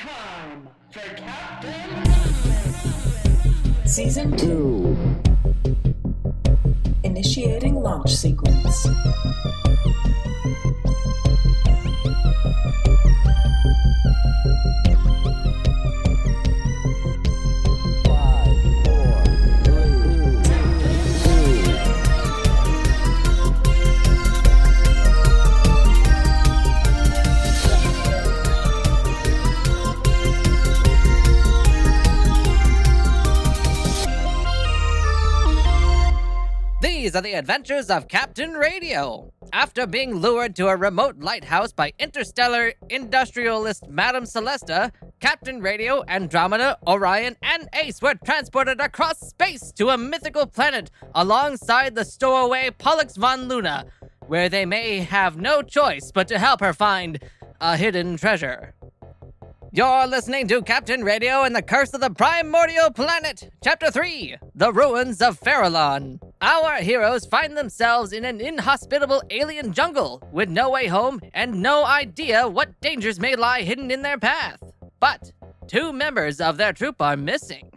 time for Captain Season 2. Initiating launch sequence. These are the adventures of Captain Radio. After being lured to a remote lighthouse by interstellar industrialist Madame Celesta, Captain Radio, Andromeda, Orion, and Ace were transported across space to a mythical planet alongside the stowaway Pollux von Luna, where they may have no choice but to help her find a hidden treasure. You're listening to Captain Radio and the Curse of the Primordial Planet, Chapter 3, The Ruins of Ferrilon. Our heroes find themselves in an inhospitable alien jungle with no way home and no idea what dangers may lie hidden in their path. But 2 members of their troop are missing.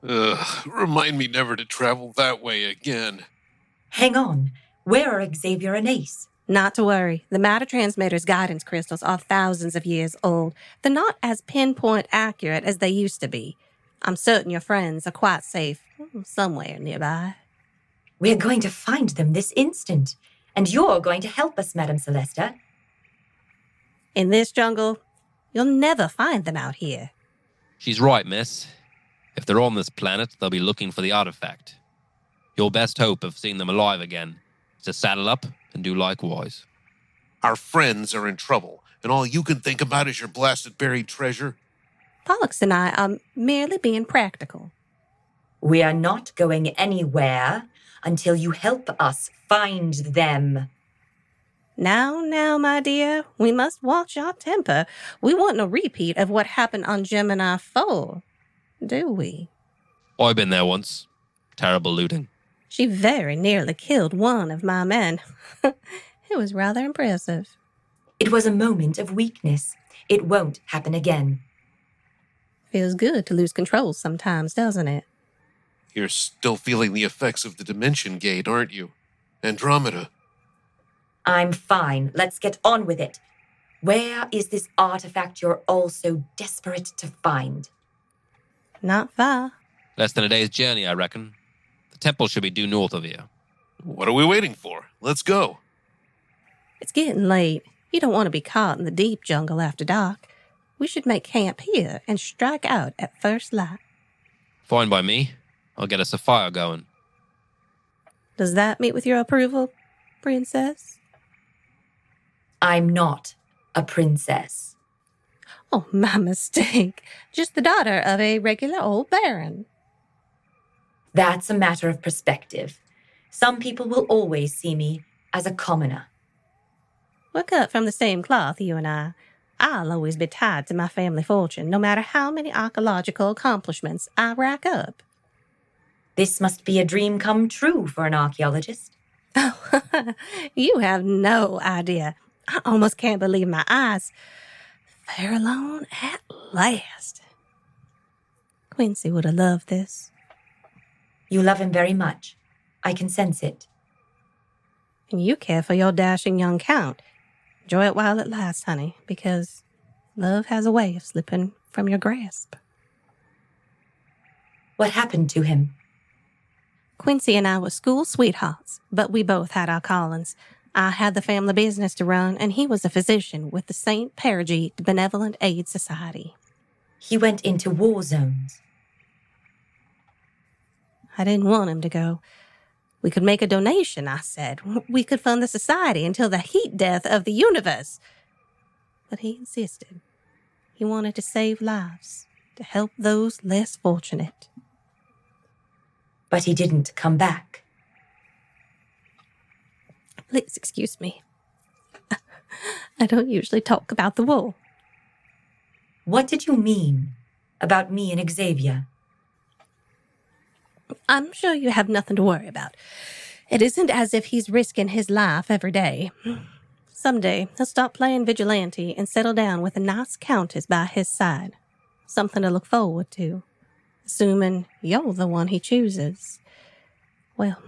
Remind me never to travel that way again. Hang on. Where are Xavier and Ace? Not to worry. The matter transmitter's guidance crystals are thousands of years old. They're not as pinpoint accurate as they used to be. I'm certain your friends are quite safe somewhere nearby. We're going to find them this instant. And you're going to help us, Madame Celesta. In this jungle, you'll never find them out here. She's right, miss. If they're on this planet, they'll be looking for the artifact. Your best hope of seeing them alive again is to saddle up and do likewise. Our friends are in trouble, and all you can think about is your blasted buried treasure? Pollux and I are merely being practical. We are not going anywhere until you help us find them. Now, my dear, we must watch our temper. We want no repeat of what happened on Gemini 4, do we? I've been there once. Terrible looting. She very nearly killed one of my men. It was rather impressive. It was a moment of weakness. It won't happen again. Feels good to lose control sometimes, doesn't it? You're still feeling the effects of the dimension gate, aren't you? Andromeda. I'm fine. Let's get on with it. Where is this artifact you're all so desperate to find? Not far. Less than a day's journey, I reckon. The temple should be due north of here. What are we waiting for? Let's go. It's getting late. You don't want to be caught in the deep jungle after dark. We should make camp here and strike out at first light. Fine by me. I'll get us a fire going. Does that meet with your approval, princess? I'm not a princess. Oh, my mistake. Just the daughter of a regular old baron. That's a matter of perspective. Some people will always see me as a commoner. We're cut from the same cloth, you and I. I'll always be tied to my family fortune, no matter how many archaeological accomplishments I rack up. This must be a dream come true for an archaeologist. Oh, you have no idea. I almost can't believe my eyes. Ferrilon at last. Quincy would have loved this. You love him very much. I can sense it. And you care for your dashing young count. Enjoy it while it lasts, honey, because love has a way of slipping from your grasp. What happened to him? Quincy and I were school sweethearts, but we both had our callings. I had the family business to run, and he was a physician with the St. Parageet Benevolent Aid Society. He went into war zones. I didn't want him to go. We could make a donation, I said. We could fund the society until the heat death of the universe. But he insisted. He wanted to save lives, to help those less fortunate. But he didn't come back. Please excuse me. I don't usually talk about the war. What did you mean about me and Xavier? I'm sure you have nothing to worry about. It isn't as if he's risking his life every day. Someday, he'll stop playing vigilante and settle down with a nice countess by his side. Something to look forward to. Assuming you're the one he chooses. Well,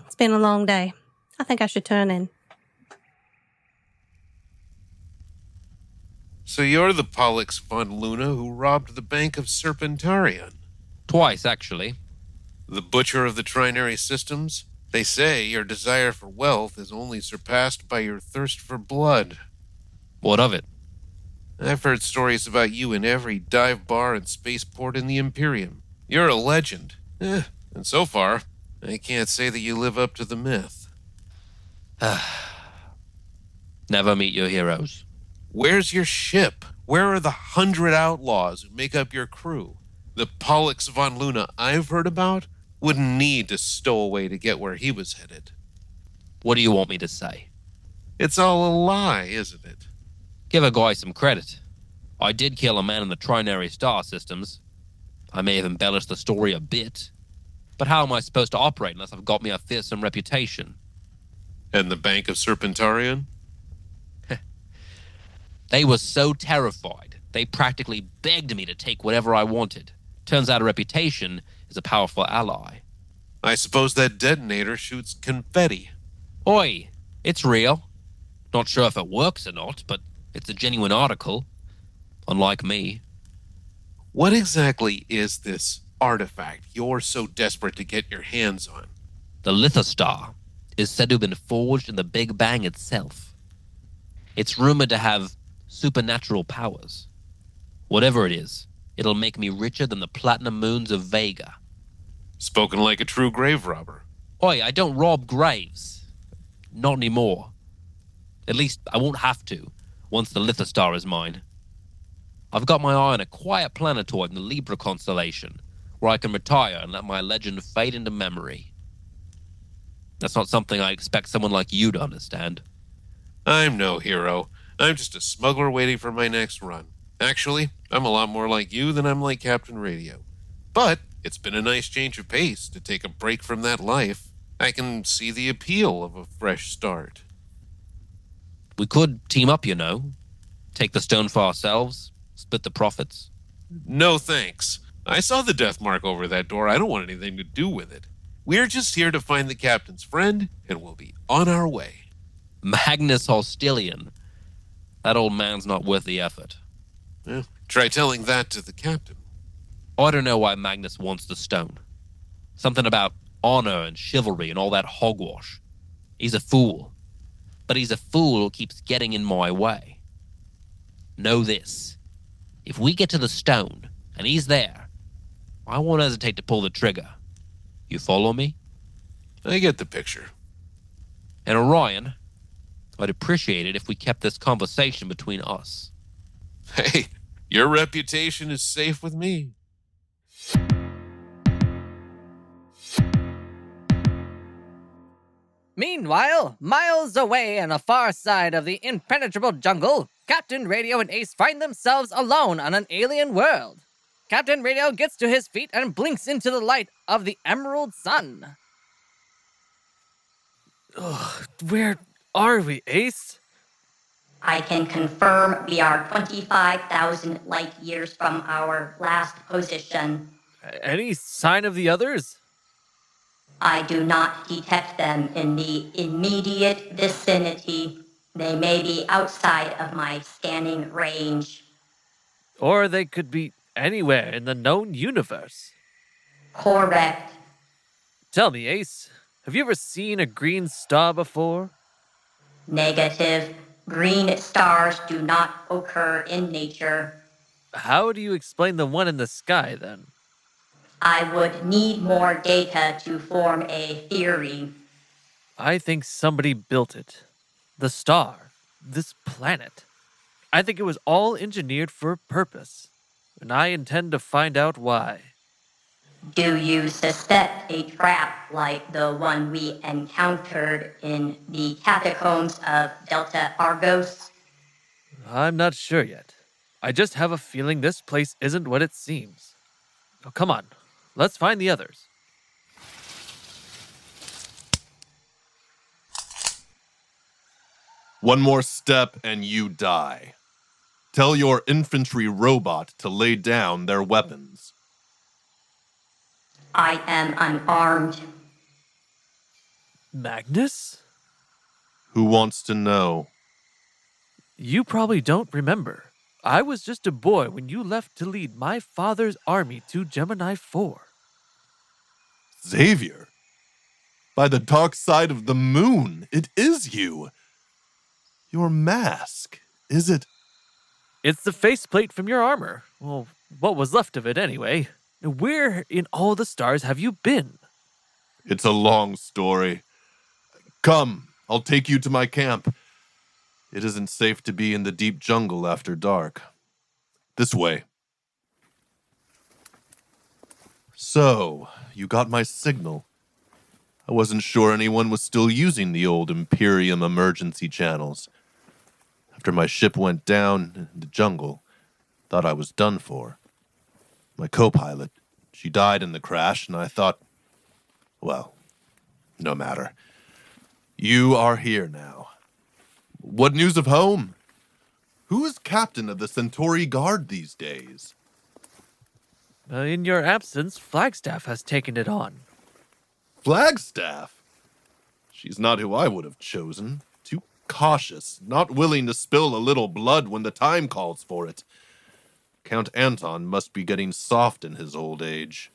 it's been a long day. I think I should turn in. So you're the Pollux von Luna who robbed the Bank of Serpentarian. Twice, actually. The butcher of the trinary systems? They say your desire for wealth is only surpassed by your thirst for blood. What of it? I've heard stories about you in every dive bar and spaceport in the Imperium. You're a legend. And so far, I can't say that you live up to the myth. Never meet your heroes. Where's your ship? Where are the 100 outlaws who make up your crew? The Pollux von Luna I've heard about wouldn't need to stow away to get where he was headed. What do you want me to say? It's all a lie, isn't it? Give a guy some credit. I did kill a man in the trinary star systems. I may have embellished the story a bit, but how am I supposed to operate unless I've got me a fearsome reputation? And the Bank of Serpentarian? They were so terrified, they practically begged me to take whatever I wanted. Turns out a reputation is a powerful ally. I suppose that detonator shoots confetti. Oi, it's real. Not sure if it works or not, but it's a genuine article. Unlike me. What exactly is this artifact you're so desperate to get your hands on? The lithostar is said to have been forged in the Big Bang itself. It's rumored to have supernatural powers. Whatever it is, it'll make me richer than the platinum moons of Vega. Spoken like a true grave robber. Oi, I don't rob graves. Not anymore. At least I won't have to, once the lithostar is mine. I've got my eye on a quiet planetoid in the Libra constellation, where I can retire and let my legend fade into memory. That's not something I expect someone like you to understand. I'm no hero. I'm just a smuggler waiting for my next run. Actually, I'm a lot more like you than I'm like Captain Radio. But it's been a nice change of pace to take a break from that life. I can see the appeal of a fresh start. We could team up, you know. Take the stone for ourselves, split the profits. No thanks. I saw the death mark over that door. I don't want anything to do with it. We're just here to find the captain's friend, and we'll be on our way. Magnus Hostilian. That old man's not worth the effort. Try telling that to the captain. I don't know why Magnus wants the stone. Something about honor and chivalry and all that hogwash. He's a fool. But he's a fool who keeps getting in my way. Know this. If we get to the stone, and he's there, I won't hesitate to pull the trigger. You follow me? I get the picture. And Orion, I'd appreciate it if we kept this conversation between us. Hey, your reputation is safe with me. Meanwhile, miles away on the far side of the impenetrable jungle, Captain Radio and Ace find themselves alone on an alien world. Captain Radio gets to his feet and blinks into the light of the emerald sun. Where are we, Ace? I can confirm we are 25,000 light years from our last position. Any sign of the others? I do not detect them in the immediate vicinity. They may be outside of my scanning range. Or they could be anywhere in the known universe. Correct. Tell me, Ace, have you ever seen a green star before? Negative. Green stars do not occur in nature. How do you explain the one in the sky, then? I would need more data to form a theory. I think somebody built it. The star. This planet. I think it was all engineered for a purpose. And I intend to find out why. Do you suspect a trap like the one we encountered in the catacombs of Delta Argos? I'm not sure yet. I just have a feeling this place isn't what it seems. Oh, come on. Let's find the others. One more step and you die. Tell your infantry robot to lay down their weapons. I am unarmed. Magnus? Who wants to know? You probably don't remember. I was just a boy when you left to lead my father's army to Gemini 4. Xavier? By the dark side of the moon, it is you. Your mask, is it? It's the faceplate from your armor. Well, what was left of it anyway. Where in all the stars have you been? It's a long story. Come, I'll take you to my camp. It isn't safe to be in the deep jungle after dark. This way. So, you got my signal. I wasn't sure anyone was still using the old Imperium emergency channels. After my ship went down in the jungle, thought I was done for. My co-pilot, she died in the crash, and I thought, well, no matter. You are here now. What news of home? Who is captain of the Centauri Guard these days? In your absence, Flagstaff has taken it on. Flagstaff? She's not who I would have chosen. Too cautious, not willing to spill a little blood when the time calls for it. Count Anton must be getting soft in his old age.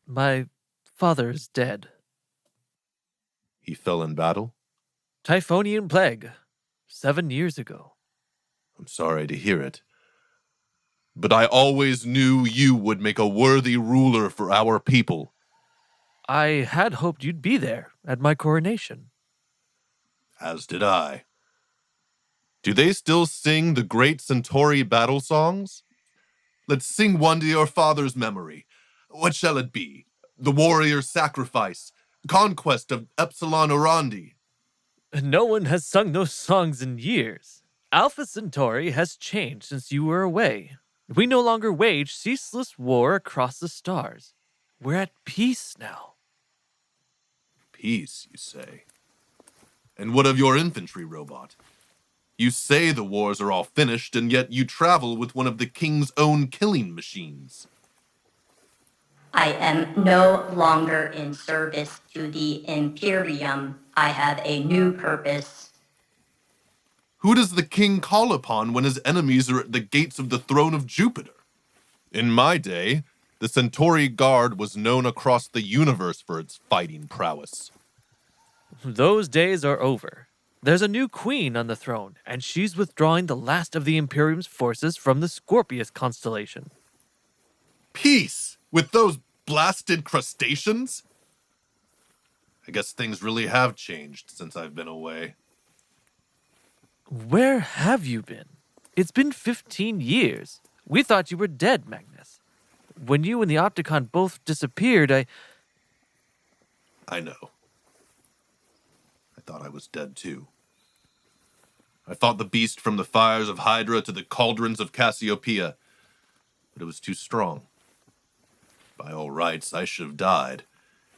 My father is dead. He fell in battle? Typhonian plague. 7 years ago. I'm sorry to hear it. But I always knew you would make a worthy ruler for our people. I had hoped you'd be there at my coronation. As did I. Do they still sing the great Centauri battle songs? Let's sing one to your father's memory. What shall it be? The warrior's sacrifice, conquest of Epsilon Orandi. No one has sung those songs in years. Alpha Centauri has changed since you were away. We no longer wage ceaseless war across the stars. We're at peace now. Peace, you say? And what of your infantry robot? You say the wars are all finished, and yet you travel with one of the king's own killing machines. I am no longer in service to the Imperium. I have a new purpose. Who does the king call upon when his enemies are at the gates of the throne of Jupiter? In my day, the Centauri Guard was known across the universe for its fighting prowess. Those days are over. There's a new queen on the throne, and she's withdrawing the last of the Imperium's forces from the Scorpius constellation. Peace with those blasted crustaceans? I guess things really have changed since I've been away. Where have you been? It's been 15 years. We thought you were dead, Magnus. When you and the Opticon both disappeared, I know. I thought I was dead too. I fought the beast from the fires of Hydra to the cauldrons of Cassiopeia, but it was too strong. By all rights, I should have died.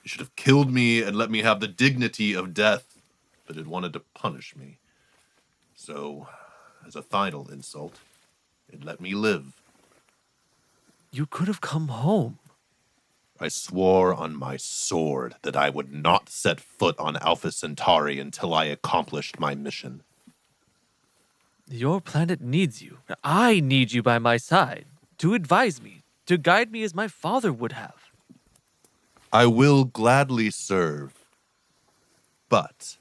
It should have killed me and let me have the dignity of death, but it wanted to punish me. So, as a final insult, it let me live. you could have come home. I swore on my sword that I would not set foot on Alpha Centauri until I accomplished my mission. Your planet needs you. I need you by my side, to advise me, to guide me as my father would have. I will gladly serve. But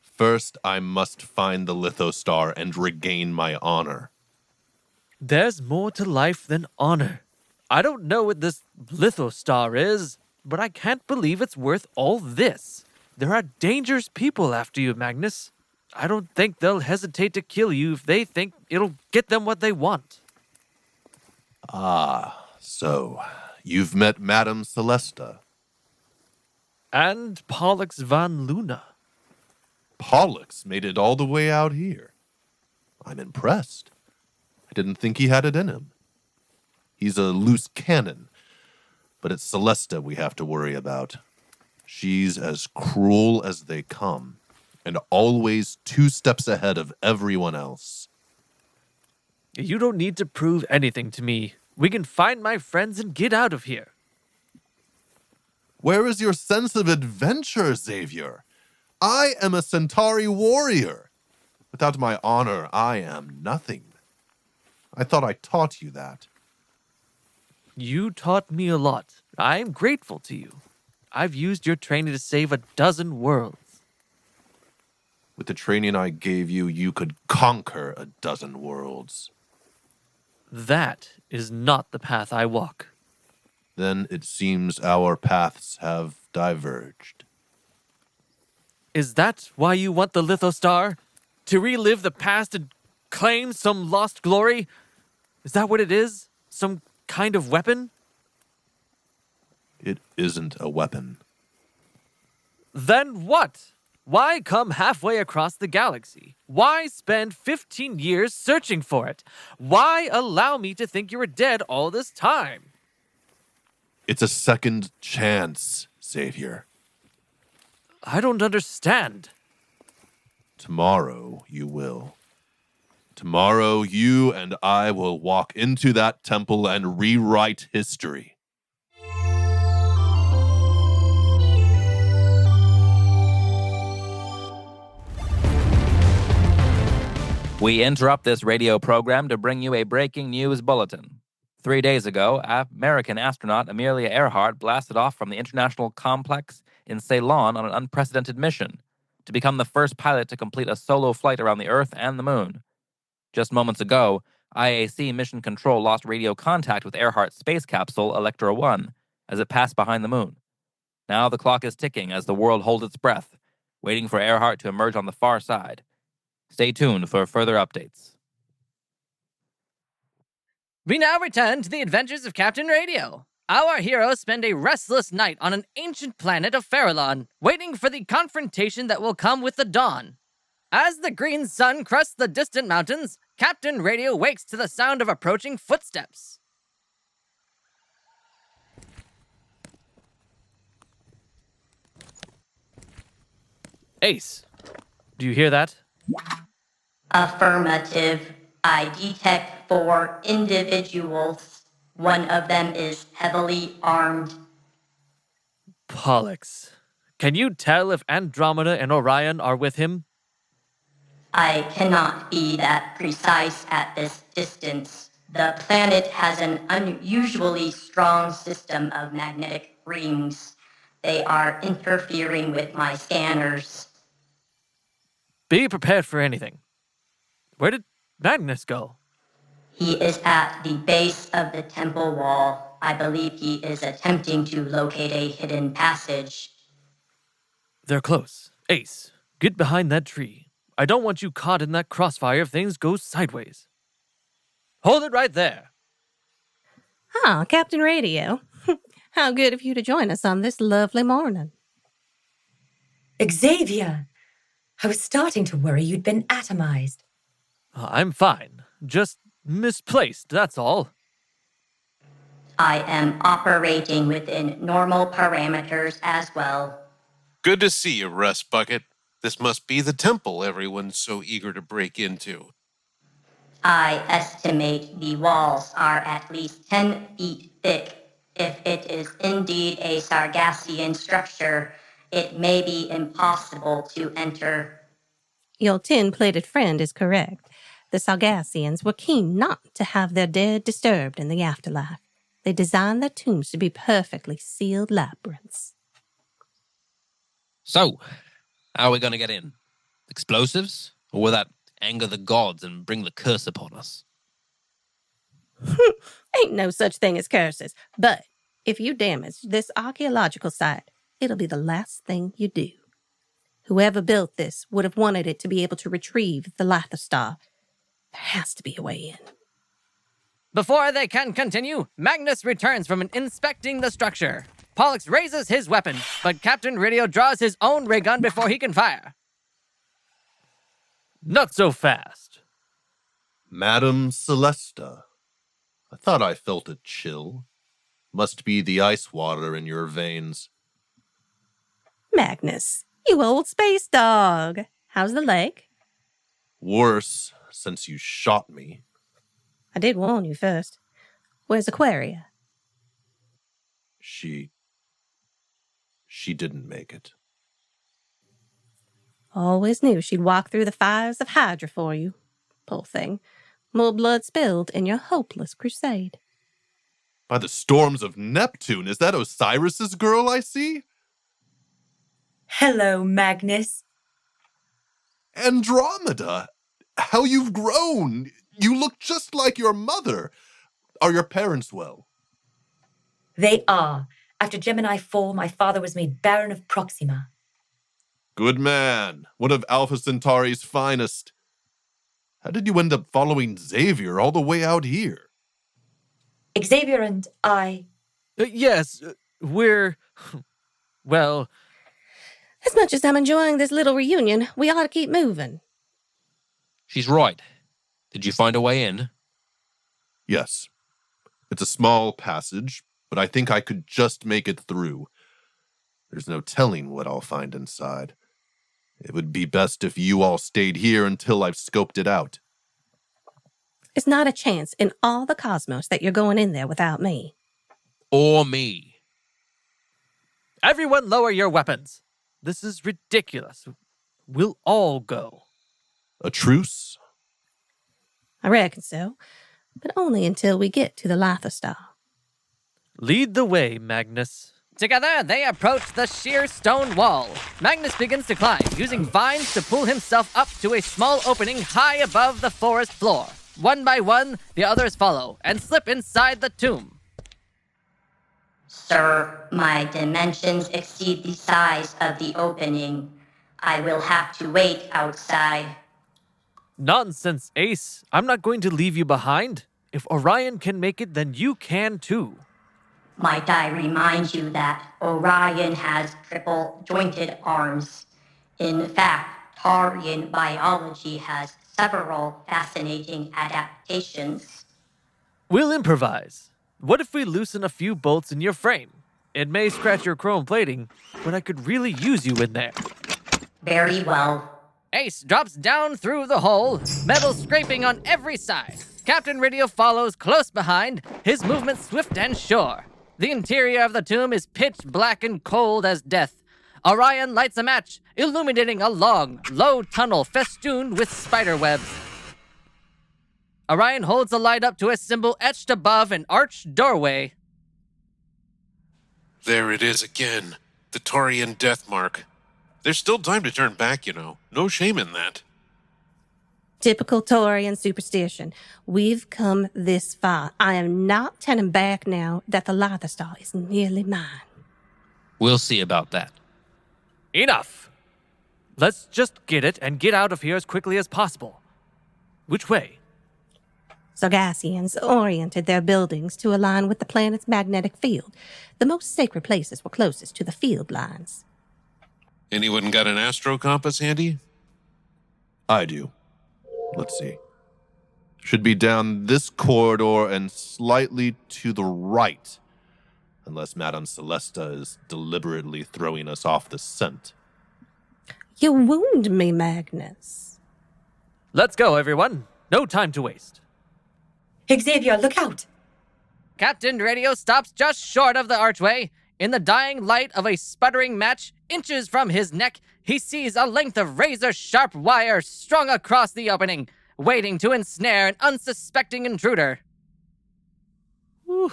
first I must find the lithostar and regain my honor. There's more to life than honor. I don't know what this lithostar is, but I can't believe it's worth all this. There are dangerous people after you, Magnus. I don't think they'll hesitate to kill you if they think it'll get them what they want. Ah, so you've met Madame Celesta. And Pollux van Luna. Pollux made it all the way out here. I'm impressed. I didn't think he had it in him. He's a loose cannon, but it's Celesta we have to worry about. She's as cruel as they come, and always 2 steps ahead of everyone else. You don't need to prove anything to me. We can find my friends and get out of here. Where is your sense of adventure, Xavier? I am a Centauri warrior. Without my honor, I am nothing. I thought I taught you that. You taught me a lot. I am grateful to you. I've used your training to save a dozen worlds. With the training I gave you, you could conquer a dozen worlds. That is not the path I walk. Then it seems our paths have diverged. Is that why you want the Lithostar? To relive the past and claim some lost glory? Is that what it is? Some kind of weapon? It isn't a weapon. Then what? Why come halfway across the galaxy? Why spend 15 years searching for it? Why allow me to think you were dead all this time? It's a second chance, Xavier. I don't understand. Tomorrow you will. Tomorrow you and I will walk into that temple and rewrite history. We interrupt this radio program to bring you a breaking news bulletin. 3 days ago, American astronaut Amelia Earhart blasted off from the International Complex in Ceylon on an unprecedented mission to become the first pilot to complete a solo flight around the Earth and the Moon. Just moments ago, IAC Mission Control lost radio contact with Earhart's space capsule, Electra 1, as it passed behind the Moon. Now the clock is ticking as the world holds its breath, waiting for Earhart to emerge on the far side. Stay tuned for further updates. We now return to the adventures of Captain Radio. Our heroes spend a restless night on an ancient planet of Ferrilon, waiting for the confrontation that will come with the dawn. As the green sun crests the distant mountains, Captain Radio wakes to the sound of approaching footsteps. Ace, do you hear that? Affirmative. I detect 4 individuals. One of them is heavily armed. Pollux. Can you tell if Andromeda and Orion are with him? I cannot be that precise at this distance. The planet has an unusually strong system of magnetic rings. They are interfering with my scanners. Be prepared for anything. Where did Magnus go? He is at the base of the temple wall. I believe he is attempting to locate a hidden passage. They're close. Ace, get behind that tree. I don't want you caught in that crossfire if things go sideways. Hold it right there. Ah, Captain Radio. How good of you to join us on this lovely morning. Xavier! I was starting to worry you'd been atomized. I'm fine. Just misplaced, that's all. I am operating within normal parameters as well. Good to see you, Rust Bucket. This must be the temple everyone's so eager to break into. I estimate the walls are at least 10 feet thick. If it is indeed a Sargassian structure, it may be impossible to enter. Your tin-plated friend is correct. The Sargassians were keen not to have their dead disturbed in the afterlife. They designed their tombs to be perfectly sealed labyrinths. So, how are we going to get in? Explosives? Or will that anger the gods and bring the curse upon us? Ain't no such thing as curses. But if you damage this archaeological site, it'll be the last thing you do. Whoever built this would have wanted it to be able to retrieve the Lithostar. There has to be a way in. Before they can continue, Magnus returns from inspecting the structure. Pollux raises his weapon, but Captain Radio draws his own ray gun before he can fire. Not so fast. Madam Celesta, I thought I felt a chill. Must be the ice water in your veins. Magnus, you old space dog. How's the leg? Worse since you shot me. I did warn you first. Where's Aquaria? She didn't make it. Always knew she'd walk through the fires of Hydra for you. Poor thing. More blood spilled in your hopeless crusade. By the storms of Neptune, is that Osiris's girl I see? Hello, Magnus. Andromeda! How you've grown! You look just like your mother. Are your parents well? They are. After Gemini 4, my father was made Baron of Proxima. Good man. One of Alpha Centauri's finest. How did you end up following Xavier all the way out here? Xavier and I... Yes, we're... Well, As much as I'm enjoying this little reunion, we ought to keep moving. She's right. Did you find a way in? Yes. It's a small passage, but I think I could just make it through. There's no telling what I'll find inside. It would be best if you all stayed here until I've scoped it out. It's not a chance in all the cosmos that you're going in there without me. Or me? everyone lower your weapons. This is ridiculous. We'll all go. A truce? I reckon so, but only until we get to the Lithostar. Lead the way, Magnus. Together, they approach the sheer stone wall. Magnus begins to climb, using vines to pull himself up to a small opening high above the forest floor. One by one, the others follow and slip inside the tomb. Sir, my dimensions exceed the size of the opening. I will have to wait outside. Nonsense, Ace. I'm not going to leave you behind. If Orion can make it, then you can too. Might I remind you that Orion has triple-jointed arms. In fact, Tarian biology has several fascinating adaptations. We'll improvise. What if we loosen a few bolts in your frame? It may scratch your chrome plating, but I could really use you in there. Very well. Ace drops down through the hole, metal scraping on every side. Captain Radio follows close behind, his movement swift and sure. The interior of the tomb is pitch black and cold as death. Orion lights a match, illuminating a long, low tunnel festooned with spider webs. Orion holds the light up to a symbol etched above an arched doorway. There it is again. The Taurian death mark. There's still time to turn back, you know. No shame in that. Typical Taurian superstition. We've come this far. I am not turning back now that the Lithostar is nearly mine. We'll see about that. Enough! Let's just get it and get out of here as quickly as possible. Which way? Sargassians oriented their buildings to align with the planet's magnetic field. The most sacred places were closest to the field lines. Anyone got an astro compass handy? I do. Let's see. Should be down this corridor and slightly to the right. Unless Madame Celesta is deliberately throwing us off the scent. You wound me, Magnus. Let's go, everyone. No time to waste. Xavier, look out! Captain Radio stops just short of the archway. In the dying light of a sputtering match, inches from his neck, he sees a length of razor-sharp wire strung across the opening, waiting to ensnare an unsuspecting intruder. Whew.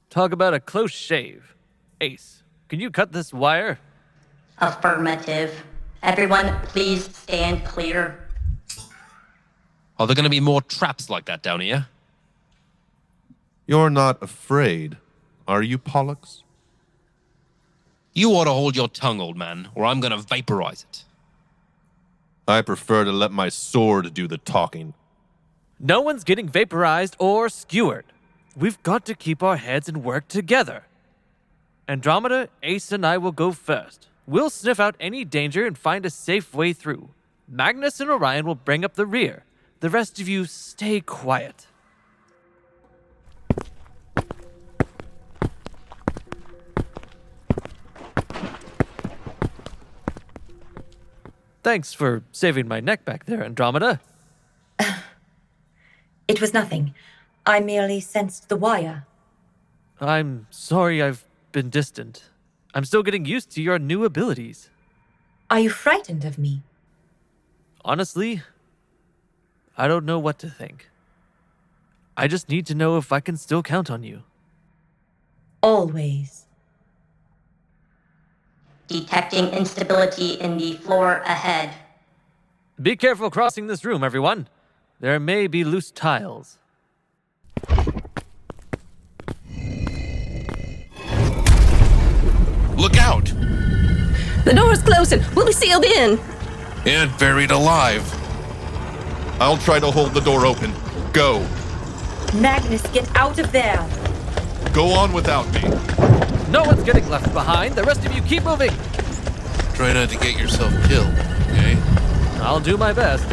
Talk about a close shave. Ace, can you cut this wire? Affirmative. Everyone, please stand clear. Are there going to be more traps like that down here? You're not afraid, are you, Pollux? You ought to hold your tongue, old man, or I'm going to vaporize it. I prefer to let my sword do the talking. No one's getting vaporized or skewered. We've got to keep our heads and work together. Andromeda, Ace, and I will go first. We'll sniff out any danger and find a safe way through. Magnus and Orion will bring up the rear. The rest of you stay quiet. Thanks for saving my neck back there, Andromeda. It was nothing. I merely sensed the wire. I'm sorry I've been distant. I'm still getting used to your new abilities. Are you frightened of me? Honestly, I don't know what to think. I just need to know if I can still count on you. Always. Detecting instability in the floor ahead. Be careful crossing this room, everyone. There may be loose tiles. Look out! The door's closing. We'll be sealed in. And buried alive. I'll try to hold the door open. Go. Magnus, get out of there. Go on without me. No one's getting left behind. The rest of you keep moving. Try not to get yourself killed, okay? I'll do my best.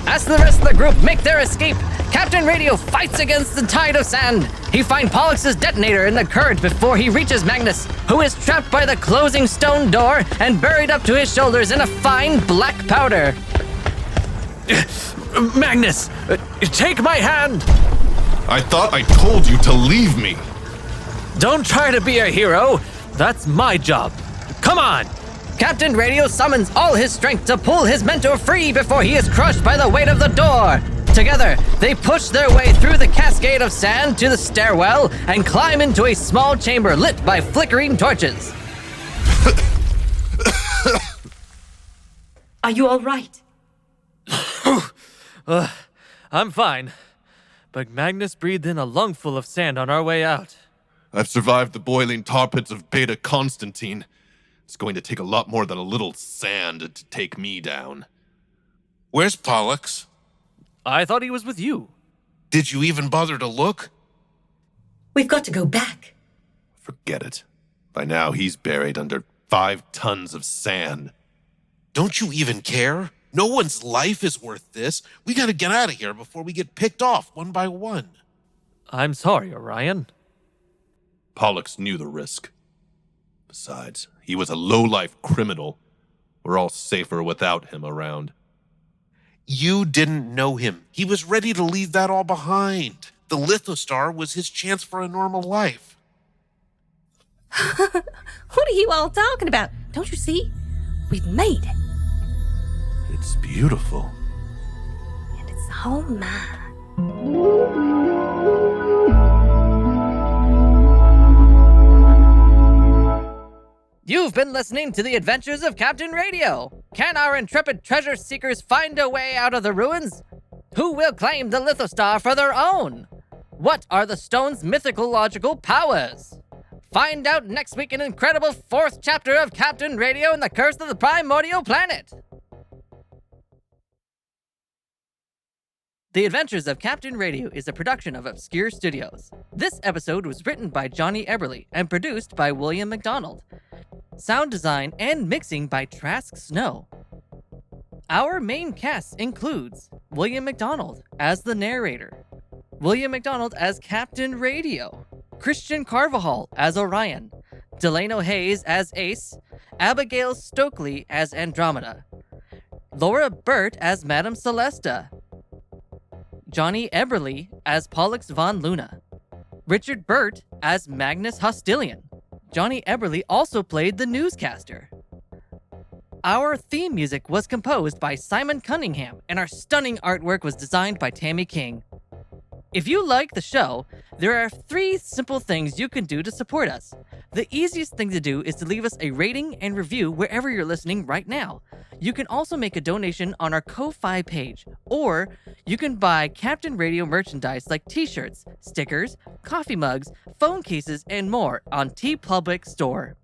As the rest of the group make their escape, Captain Radio fights against the tide of sand. He finds Pollux' detonator in the current before he reaches Magnus, who is trapped by the closing stone door and buried up to his shoulders in a fine black powder. Magnus, take my hand. I thought I told you to leave me. Don't try to be a hero. That's my job. Come on. Captain Radio summons all his strength to pull his mentor free before he is crushed by the weight of the door. Together, they push their way through the cascade of sand to the stairwell and climb into a small chamber lit by flickering torches. Are you all right? I'm fine. But Magnus breathed in a lungful of sand on our way out. I've survived the boiling tar pits of Beta Constantine. It's going to take a lot more than a little sand to take me down. Where's Pollux? I thought he was with you. Did you even bother to look? We've got to go back. Forget it. By now, he's buried under 5 tons of sand. Don't you even care? No one's life is worth this. We gotta get out of here before we get picked off one by one. I'm sorry, Orion. Pollux knew the risk. Besides, he was a low-life criminal. We're all safer without him around. You didn't know him. He was ready to leave that all behind. The Lithostar was his chance for a normal life. What are you all talking about? Don't you see? We've made it. It's beautiful. And it's all mine. You've been listening to the adventures of Captain Radio. Can our intrepid treasure seekers find a way out of the ruins? Who will claim the Lithostar for their own? What are the stone's mythological powers? Find out next week in an incredible 4th chapter of Captain Radio and the Curse of the Primordial Planet. The Adventures of Captain Radio is a production of Obscure Studios. This episode was written by Jonny Eberle and produced by William McDonald. Sound design and mixing by Trask Snow. Our main cast includes William McDonald as the narrator, William McDonald as Captain Radio, Christian Carvajal as Orion, DeLano Hays as Ace, Abigail Stokley as Andromeda, Laura Burt as Madame Celesta, Jonny Eberle as Pollux von Luna, Richard Burt as Magnus Hostilian. Jonny Eberle also played the newscaster. Our theme music was composed by Simon Cunningham, and our stunning artwork was designed by Tammy King. If you like the show, there are 3 simple things you can do to support us. The easiest thing to do is to leave us a rating and review wherever you're listening right now. You can also make a donation on our Ko-Fi page, or you can buy Captain Radio merchandise like t-shirts, stickers, coffee mugs, phone cases, and more on TeePublic Store.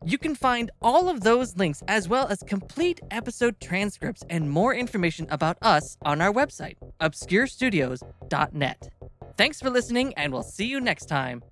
You can find all of those links as well as complete episode transcripts and more information about us on our website, obscurestudios.net. Thanks for listening, and we'll see you next time.